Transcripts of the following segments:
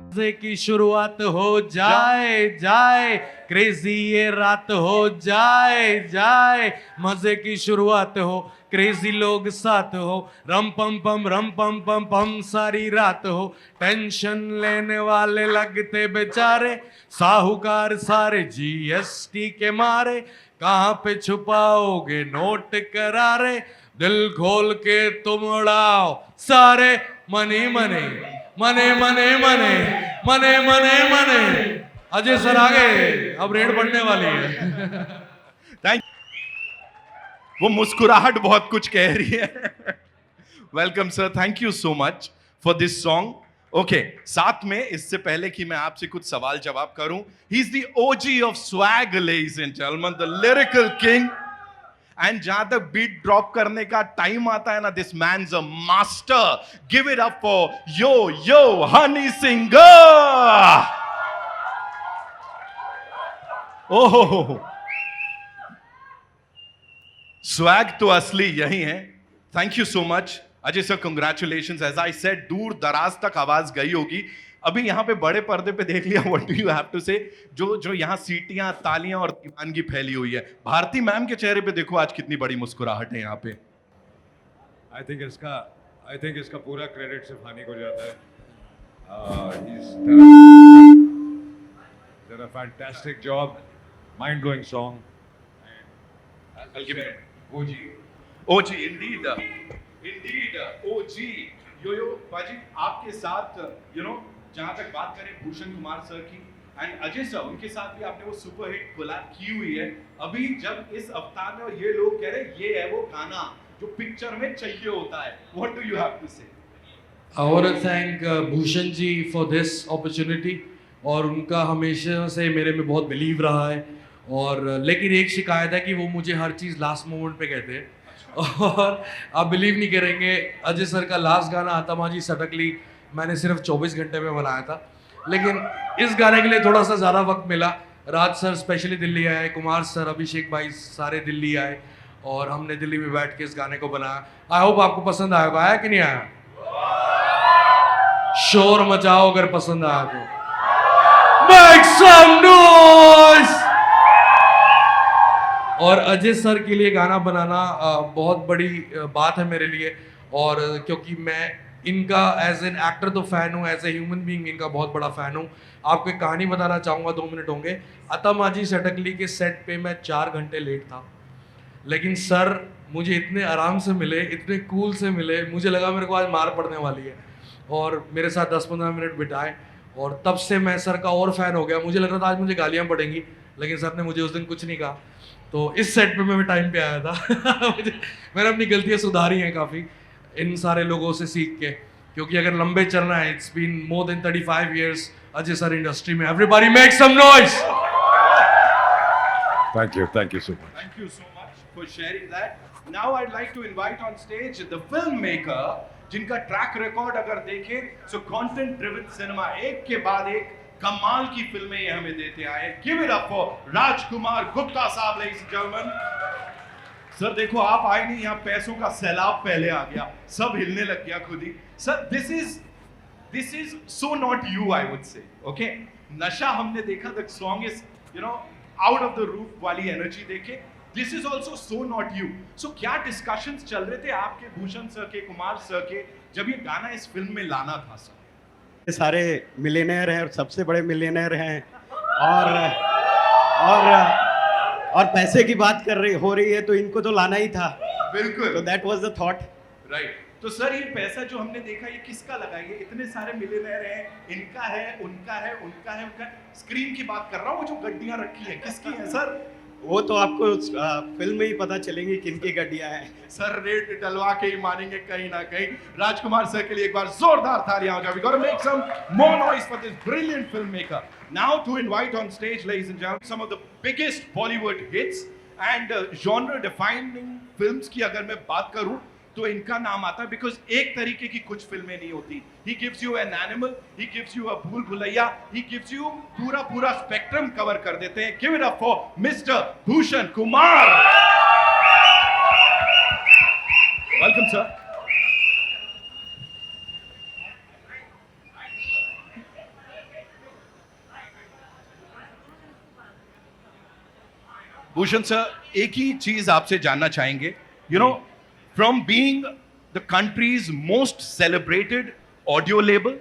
मजे की शुरुआत हो जाए जाए, क्रेजी ये रात हो जाए जाए, मजे की शुरुआत हो, क्रेजी लोग साथ हो, रम पम पम सारी रात हो, टेंशन लेने वाले लगते बेचारे, साहूकार सारे जीएसटी के मारे, कहाँ पे छुपाओगे नोट करारे, दिल खोल के तुम उड़ाओ सारे मनी मनी मने मने मने मने मने मने। अजय सर आगे, अब रेड बढ़ने वाली है। थैंक वो मुस्कुराहट बहुत कुछ कह रही है। Welcome sir, thank you so much for this song. Okay, साथ में इससे पहले कि मैं आपसे कुछ सवाल जवाब करूं, he is the OG of swag, ladies and gentleman, the lyrical king. And जहां तक बीट ड्रॉप करने का टाइम आता है ना, this man is a master. Give it up for yo yo honey singer. ओहो, स्वैग तो असली यही है। Thank you so much Ajay sir, congratulations. As I said, दूर दराज तक आवाज गई होगी, अभी यहां पे बड़े पर्दे पे देख लिया। What do you have to say? जो यहां सीटियां, तालियां और दीवानगी फैली हुई है। भारती मैम के चेहरे पे देखो आज कितनी बड़ी मुस्कुराहट है यहां पे। आई थिंक इसका पूरा क्रेडिट सिर्फ हानि को जाता है। He's done a fantastic job, mind blowing song. I'll give it. OG, indeed, OG. यो बाजी, आपके साथ जहां तक बात करें भूषण कुमार सर की एंड अजय सर, उनके साथ भी आपने वो सुपर हिट कोलैब की हुई है। अभी जब इस अवतार में, और ये लोग कह रहे ये है वो गाना जो पिक्चर में चाहिए होता है, what do you have to say? I want to thank Bhushan ji for this opportunity, और उनका हमेशा से मेरे में बहुत बिलीव रहा है। और लेकिन एक शिकायत है कि वो मुझे हर चीज़ लास्ट मोमेंट पे कहते हैं। और आप बिलीव नहीं करेंगे, अजय सर का लास्ट गाना आतमाजी सटकली मैंने सिर्फ 24 घंटे में बनाया था, लेकिन इस गाने के लिए थोड़ा सा ज़्यादा वक्त मिला। राज सर स्पेशली दिल्ली आए, कुमार सर, अभिषेक भाई सारे दिल्ली आए, और हमने दिल्ली में बैठ के इस गाने को बनाया। आई होप आपको पसंद आएगा। आया कि नहीं आया? शोर मचाओ अगर पसंद आया तो। Make some noise! और अजय सर के लिए गाना बनाना बहुत बड़ी बात है मेरे लिए, और क्योंकि मैं इनका एज एन एक्टर तो फ़ैन हूँ, एज ए ह्यूमन बीइंग इनका बहुत बड़ा फ़ैन हूँ। आपको एक कहानी बताना चाहूँगा, 2 मिनट होंगे। अतमाजी सटकली के सेट पे मैं 4 घंटे लेट था, लेकिन सर मुझे इतने आराम से मिले, इतने कूल से मिले, मुझे लगा मेरे को आज मार पड़ने वाली है, और मेरे साथ 10-15 मिनट बिताए, और तब से मैं सर का और फ़ैन हो गया। मुझे लग रहा था आज मुझे गालियाँ पड़ेंगी, लेकिन सर ने मुझे उस दिन कुछ नहीं कहा। तो इस सेट पे मैं टाइम पे आया था। मैंने अपनी गलतियाँ सुधारी हैं काफ़ी इन सारे लोगों से सीख के, क्योंकि अगर लंबे चलना है, it's been more than 35 years Ajay sir industry में। Everybody make some noise. Thank you so much. Thank you so much for sharing that. Now I'd like to invite on stage the filmmaker, जिनका track record अगर देखें तो content driven cinema, एक के बाद एक कमाल की फिल्में ये हमें देते आए। Give it up for Rajkumar Gupta साहब, लेडीज एंड जेंटलमैन। सर देखो, आप आए नहीं, यहाँ पैसों का सैलाब पहले आ गया, सब हिलने लग गया खुद ही। Sir this is so not you, I would say. Okay, Nasha हमने देखा, the song is out of the roof वाली एनर्जी देखे। This is also so not you. So क्या डिस्कशंस चल रहे थे आपके भूषण सर के, कुमार सर के, जब ये गाना इस फिल्म में लाना था सर? सारे मिलियनेयर हैं और सबसे बड़े मिलियनेयर हैं, और पैसे की बात हो रही है, तो इनको तो लाना ही था। बिल्कुल, तो that was the thought. Right. तो सर ये पैसा जो हमने देखा, ये किसका लगा? ये इतने सारे मिलियनेयर हैं, इनका है, उनका है, उनका है, उनका। स्क्रीन की बात कर रहा हूँ, वो जो गड्डियां रखी है किसकी है सर? वो तो आपको फिल्म में ही पता चलेंगी किनकी गड्डियां हैं। सर रेट डलवा के ही मानेंगे कहीं ना कहीं। राजकुमार सर के लिए एक बार जोरदार तालियां हो जाए। We gotta make some more noise for this brilliant filmmaker. Now to invite on stage, ladies and gentlemen, some of the biggest Bollywood hits and genre defining films की अगर मैं बात करूं तो इनका नाम आता है, बिकॉज एक तरीके की कुछ फिल्में नहीं होती। He gives you an Animal, he gives you a Bhool Bhulaiyaa, he gives you पूरा स्पेक्ट्रम कवर कर देते हैं। Give it up for mister Bhushan Kumar. Welcome sir. Bhushan sir, एक ही चीज आपसे जानना चाहेंगे, you know, from being the country's most celebrated audio label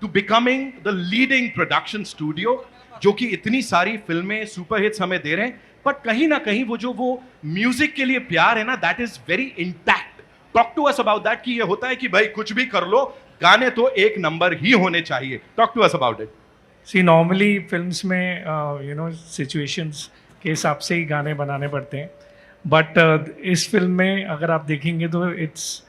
to becoming the leading production studio, जो कि इतनी सारी फिल्में सुपर हिट्स हमें दे रहे हैं, पर कहीं ना कहीं वो म्यूजिक के लिए प्यार है ना, that is very intact. Talk to us about that, कि ये होता है कि भाई कुछ भी कर लो, गाने तो एक नंबर ही होने चाहिए. Talk to us about it. See normally films में सिचुएशंस के हिसाब से ही गाने बनाने पड़ते हैं, बट इस फिल्म में अगर आप देखेंगे तो इट्स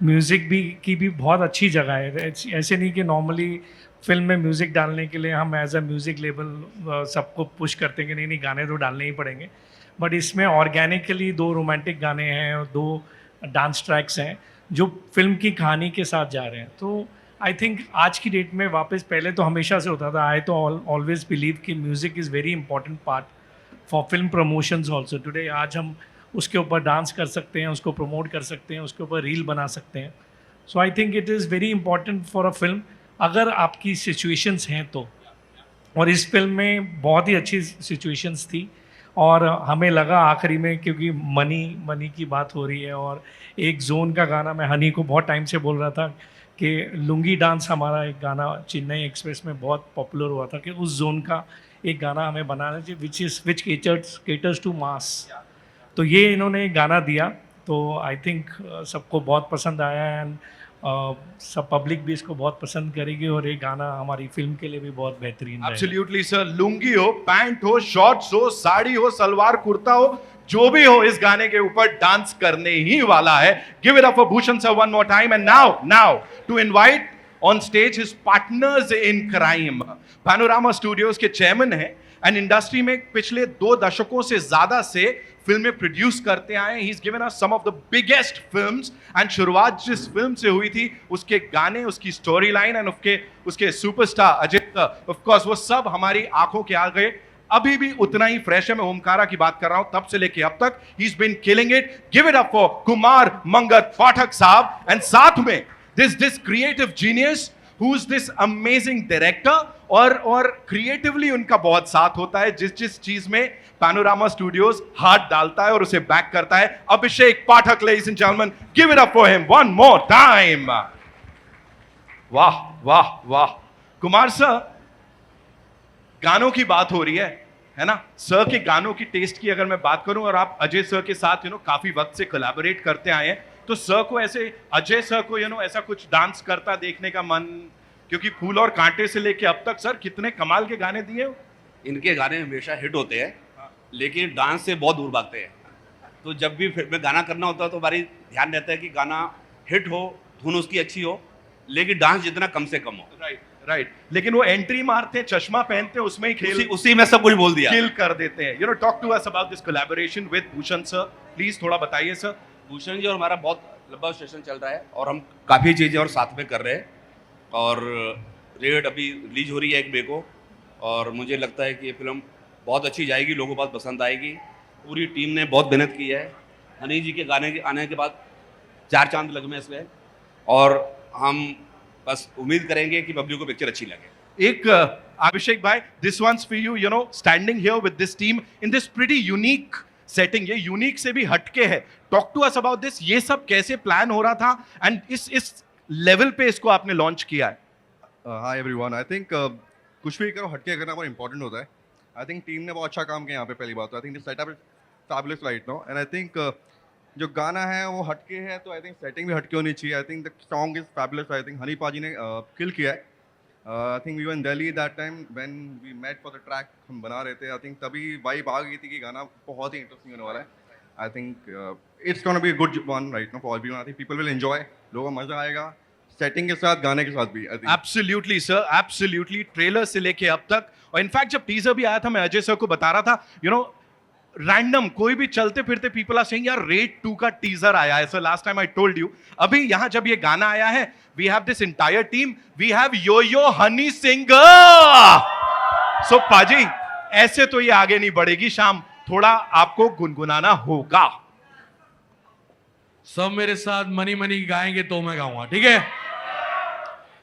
म्यूज़िक की भी बहुत अच्छी जगह है. ऐसे नहीं कि नॉर्मली फिल्म में म्यूज़िक डालने के लिए हम एज अ म्यूज़िक लेबल सबको पुश करते हैं कि नहीं नहीं गाने तो डालने ही पड़ेंगे, बट इसमें ऑर्गेनिकली 2 रोमांटिक गाने हैं और 2 डांस ट्रैक्स हैं जो फिल्म की कहानी के साथ जा रहे हैं. तो आई थिंक आज की डेट में वापस, पहले तो हमेशा से होता था, आई तो ऑलवेज बिलीव कि music is very important part for film promotions also. Today आज हम उसके ऊपर डांस कर सकते हैं, उसको प्रमोट कर सकते हैं, उसके ऊपर रील बना सकते हैं. So I think it is very important for a film अगर आपकी सिचुएशंस हैं तो. और इस फिल्म में बहुत ही अच्छी सिचुएशंस थी और हमें लगा आखिरी में, क्योंकि मनी की बात हो रही है, और एक जोन का गाना मैं हनी को बहुत टाइम से बोल रहा था कि लुंगी डांस हमारा एक गाना चेन्नई एक्सप्रेस में बहुत पॉपुलर हुआ था, कि उस जोन का एक गाना हमें बनाना चाहिए विच केटर्स टू मास. तो ये इन्होंने एक गाना दिया, तो आई थिंक सबको बहुत पसंद आया एंड सब पब्लिक भी इसको बहुत पसंद करेगी, और ये गाना हमारी फिल्म के लिए भी बहुत बेहतरीन रहेगा. एब्सोल्युटली सर, लुंगी हो, पैंट हो, शॉर्ट्स हो, साड़ी हो, सलवार कुर्ता हो, जो भी हो, इस गाने के ऊपर डांस करने ही वाला है. Give it up for Bhushan sir one more time. And now to invite on stage his partners in crime. Panorama studios के चेयरमैन हैं एंड इंडस्ट्री में पिछले 2 दशकों से ज्यादा से फिल्में प्रोड्यूस करते आए. He is given us some of the biggest films and शुरुआत जिस फिल्म से हुई थी, उसके गाने, उसकी स्टोरी लाइन एंड उसके सुपरस्टार अजित, ऑफ कोर्स वो सब हमारी आंखों के आगे अभी भी उतना ही फ्रेश है. मैं ओमकारा की बात कर रहा हूं, तब से लेके अब तक he is been killing it. Give it up for Kumar Mangat Pathak साहब. एंड साथ में this creative genius who is this amazing director, और क्रिएटिवली उनका बहुत साथ होता है. जिस चीज में पैनोरामा स्टूडियोज हाथ डालता है और उसे बैक करता है, Abhishek Pathak, ladies and gentlemen, give it up for him one more time. वाह वाह वाह. कुमार सर, गानों की बात हो रही है ना. सर के गानों की टेस्ट की अगर मैं बात करूं, और आप अजय सर के साथ काफी वक्त से कोलैबोरेट करते आए हैं, तो सर को ऐसे, अजय सर को ऐसा कुछ डांस करता देखने का मन, क्योंकि फूल और कांटे से लेके अब तक सर कितने कमाल के गाने दिए. इनके गाने हमेशा हिट होते हैं, लेकिन डांस से बहुत दूर भागते हैं. तो जब भी फिल्म में गाना करना होता है तो हमारी ध्यान रहता है कि गाना हिट हो, धुन उसकी अच्छी हो, लेकिन डांस जितना कम से कम हो. राइट. लेकिन वो एंट्री मारते हैं, चश्मा पहनते हैं, उसमें ही खेल, उसी में सब कुछ बोल दिया, किल कर देते हैं. Talk to us about this collaboration with Bhushan sir, please थोड़ा बताइए सर. भूषण जी और हमारा बहुत लंबा सेशन चल रहा है और हम काफ़ी चीज़ें और साथ में कर रहे हैं. और रेड अभी रिलीज हो रही है 1 मई को, और मुझे लगता है कि ये फिल्म बहुत अच्छी जाएगी, लोगों को बहुत पसंद आएगी. पूरी टीम ने बहुत मेहनत की है. हनी जी के गाने के आने के बाद 4 चांद लग में इसमें, और हम बस उम्मीद करेंगे कि पब्लिक को पिक्चर अच्छी लगे. एक अभिषेक भाई, this one's for you, standing here with this team in this pretty unique setting. ये यूनिक से भी हटके है. Talk to us about this. ये सब कैसे प्लान हो रहा था एंड इस लेवल पे इसको आपने लॉन्च किया है? Hi everyone. आई थिंक कुछ भी करो, हटके करना बहुत इंपॉर्टेंट होता है. आई थिंक टीम ने बहुत अच्छा काम किया यहाँ पे. पहली बात तो I think setup is fabulous right now, and I think जो गाना है वो हटके है, तो आई थिंक सेटिंग भी हटके होनी चाहिए. I think the song is fabulous. I think honey paaji ने किल किया है. I think we were in Delhi that time when we met for the track. हम बना रहे थे. आई थिंक तभी वाइब आ गई थी कि गाना बहुत ही इंटरेस्टिंग होने वाला है. I think it's gonna be a good one right now for everyone. I think people will enjoy. लोगों को मजा आएगा सेटिंग के साथ, गाने के साथ भी. I think absolutely sir, absolutely. Trailer से लेके अब तक, और इनफैक्ट जब टीजर भी आया था, मैं अजय सर को बता रहा था, रैंडम कोई भी चलते फिरते पीपल आर सेइंग यार रेड 2 का टीजर आया है. Sir last time I told you, अभी यहां जब ये गाना आया है, we have this entire team. We have yo honey singer. So पाजी, ऐसे तो ये आगे नहीं बढ़ेगी. शाम थोड़ा आपको गुनगुनाना होगा. सब मेरे साथ मनी मनी गाएंगे तो मैं गाऊंगा, ठीक है?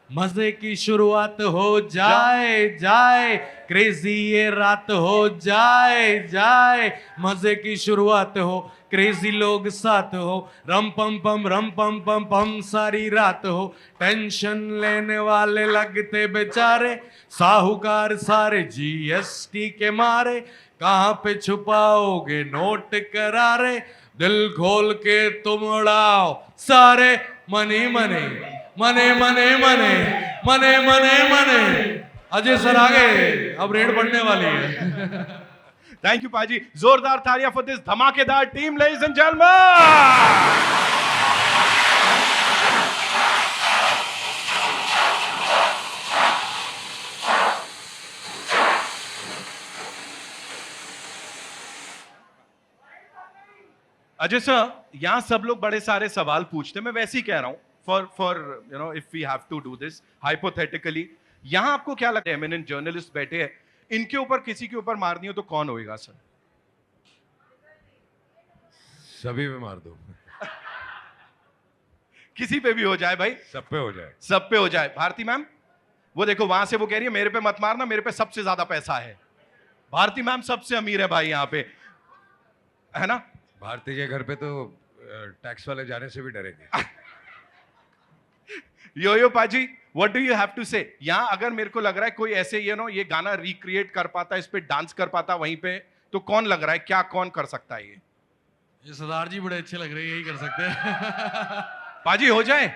मजे की शुरुआत हो जाए जाए, क्रेजी ये रात हो जाए जाए, मजे की शुरुआत हो, क्रेजी लोग साथ हो, रम पम पम सारी रात हो, टेंशन लेने वाले लगते बेचारे, साहूकार सारे जीएसटी के मारे, कहाँ पे छुपाओगे नोट करारे, दिल खोल के तुम उड़ाओ सारे मनी मनी मने मने मने मने मने मने। अजय सर आगे, अब रेड बढ़ने वाली है। थैंक यू पाजी, जोरदार तालियां फॉर दिस धमाकेदार team ladies and gentleman. Ajay sir, यहां सब लोग बड़े सारे सवाल पूछते हैं, मैं वैसे ही कह रहा हूं for you know if we have to do this hypothetically, यहां आपको क्या लगता है, एमिनेंट जर्नलिस्ट बैठे हैं, इनके ऊपर किसी के ऊपर मारनी हो तो कौन होएगा सर? सभी पे मार दो, किसी पे भी हो जाए भाई, सब पे हो जाए। सब पे हो जाए। भारती मैम, वो देखो वहां से वो कह रही है मेरे पे मत मारना, मेरे पे सबसे ज्यादा पैसा है। भारती मैम सबसे अमीर है भाई यहाँ पे, है ना? भारती के घर पे तो टैक्स वाले जाने से भी डरेंगे। Yo paaji, what do you have to say? यहाँ अगर मेरे को लग रहा है कोई ऐसे ये गाना रिक्रिएट कर पाता, इस पे डांस कर पाता वहीं पे, तो कौन लग रहा है, क्या कौन कर सकता है ये सरदार जी बड़े अच्छे लग रहे हैं, यही कर सकते हैं। पाजी हो जाए?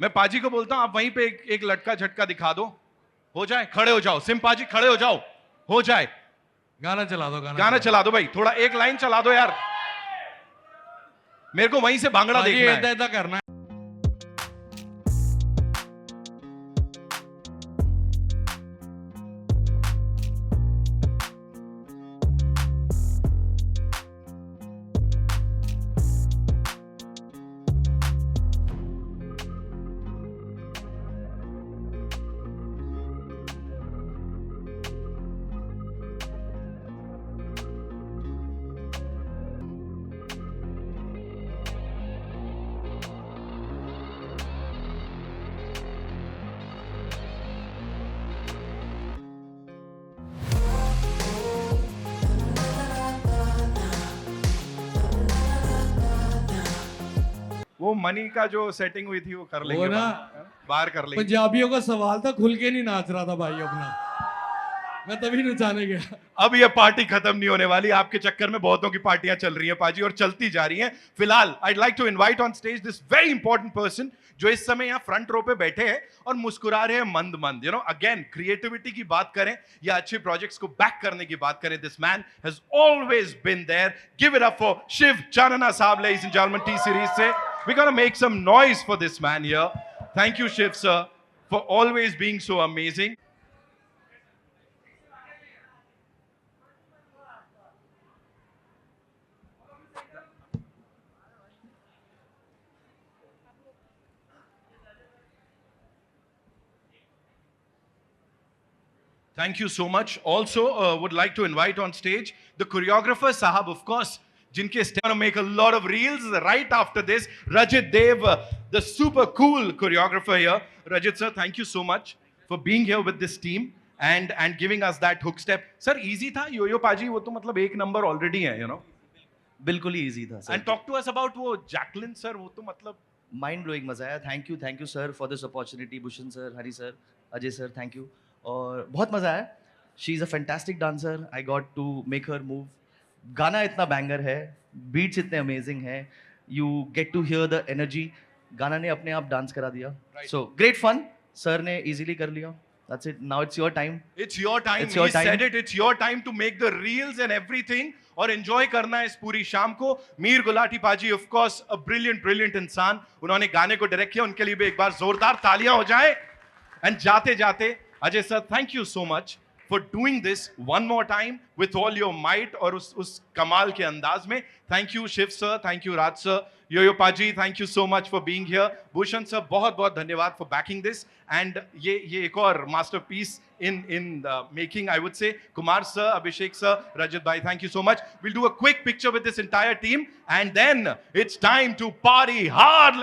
मैं पाजी को बोलता हूं आप वहीं पे एक लटका झटका दिखा दो, हो जाए? खड़े हो जाओ, सिम पाजी खड़े हो जाओ, हो जाए। गाना चला दो, गाना चला दो भाई, थोड़ा एक लाइन चला दो यार, मेरे को वहीं से भांगड़ा देखना है। ऐसा करना है। वो मनी का जो सेटिंग हुई थी वो कर लेंगे, वो ना बाहर कर लेंगे। पंजाबियों का सवाल था, खुल के नहीं नाच रहा था भाई अपना, मैं तभी नचाने गया। अब ये पार्टी खत्म नहीं होने वाली, आपके चक्कर में बहुतों की पार्टियां चल रही हैं पाजी, और चलती जा रही हैं। फिलहाल I'd like to invite on stage this very important person जो इस समय यहाँ फ्रंट रो पे बैठे हैं और मुस्कुरा रहे हैं मंद मंद। यू नो, अगेन क्रिएटिविटी की बात करें या अच्छे प्रोजेक्ट्स को बैक करने की बात करें, this man has always been there. Give it up for Shiv Chanana साहब, ladies and gentlemen, T series से। We're gonna make some noise for this man here. Thank you, Shiv sir, for always being so amazing. Thank you so much. Also, would like to invite on stage the choreographer Sahab, of course, jinke gonna make a lot of reels right after this. Rajit Dev, the super cool choreographer here. Rajit sir, thank you so much for being here with this team and giving us that hook step. Sir, easy tha? Yo-yo Paji, wo to matlab ek number already hai, you know. बिल्कुल ही easy था sir. And talk to us about वो Jacqueline sir, वो तो मतलब mind blowing मजा आया। Thank you sir for this opportunity. Bhushan sir, Hari sir, Ajay sir, thank you. और बहुत मजा आया। She is a fantastic dancer, I got to make her move. गाना इतना बैंगर है, बीट्स इतने अमेजिंग हैं, you get to hear the energy. गाना ने अपने आप डांस करा दिया, सो ग्रेट फन। सर ने इजीली कर लिया। That's it. Now it's your time. It's your time. It's your He time. said it. It's your time to make the reels and everything और enjoy करना है इस पूरी शाम को। मीर गुलाटी पाजी, of course, a brilliant इंसान। उन्होंने गाने को डायरेक्ट किया, उनके लिए भी एक बार जोरदार तालियां हो जाए। And जाते जाते Ajay sir, thank you so much for doing this one more time with all your might और उस कमाल के अंदाज में। Thank you Shiv sir, thank you Raj sir, yo पाजी, thank you so much for being here। Bhushan sir, बहुत बहुत धन्यवाद for backing this and ये एक और masterpiece in the making, I would say। Kumar sir, Abhishek sir, Rajat भाई, thank you so much। We'll do a quick picture with this entire team and then it's time to party hard।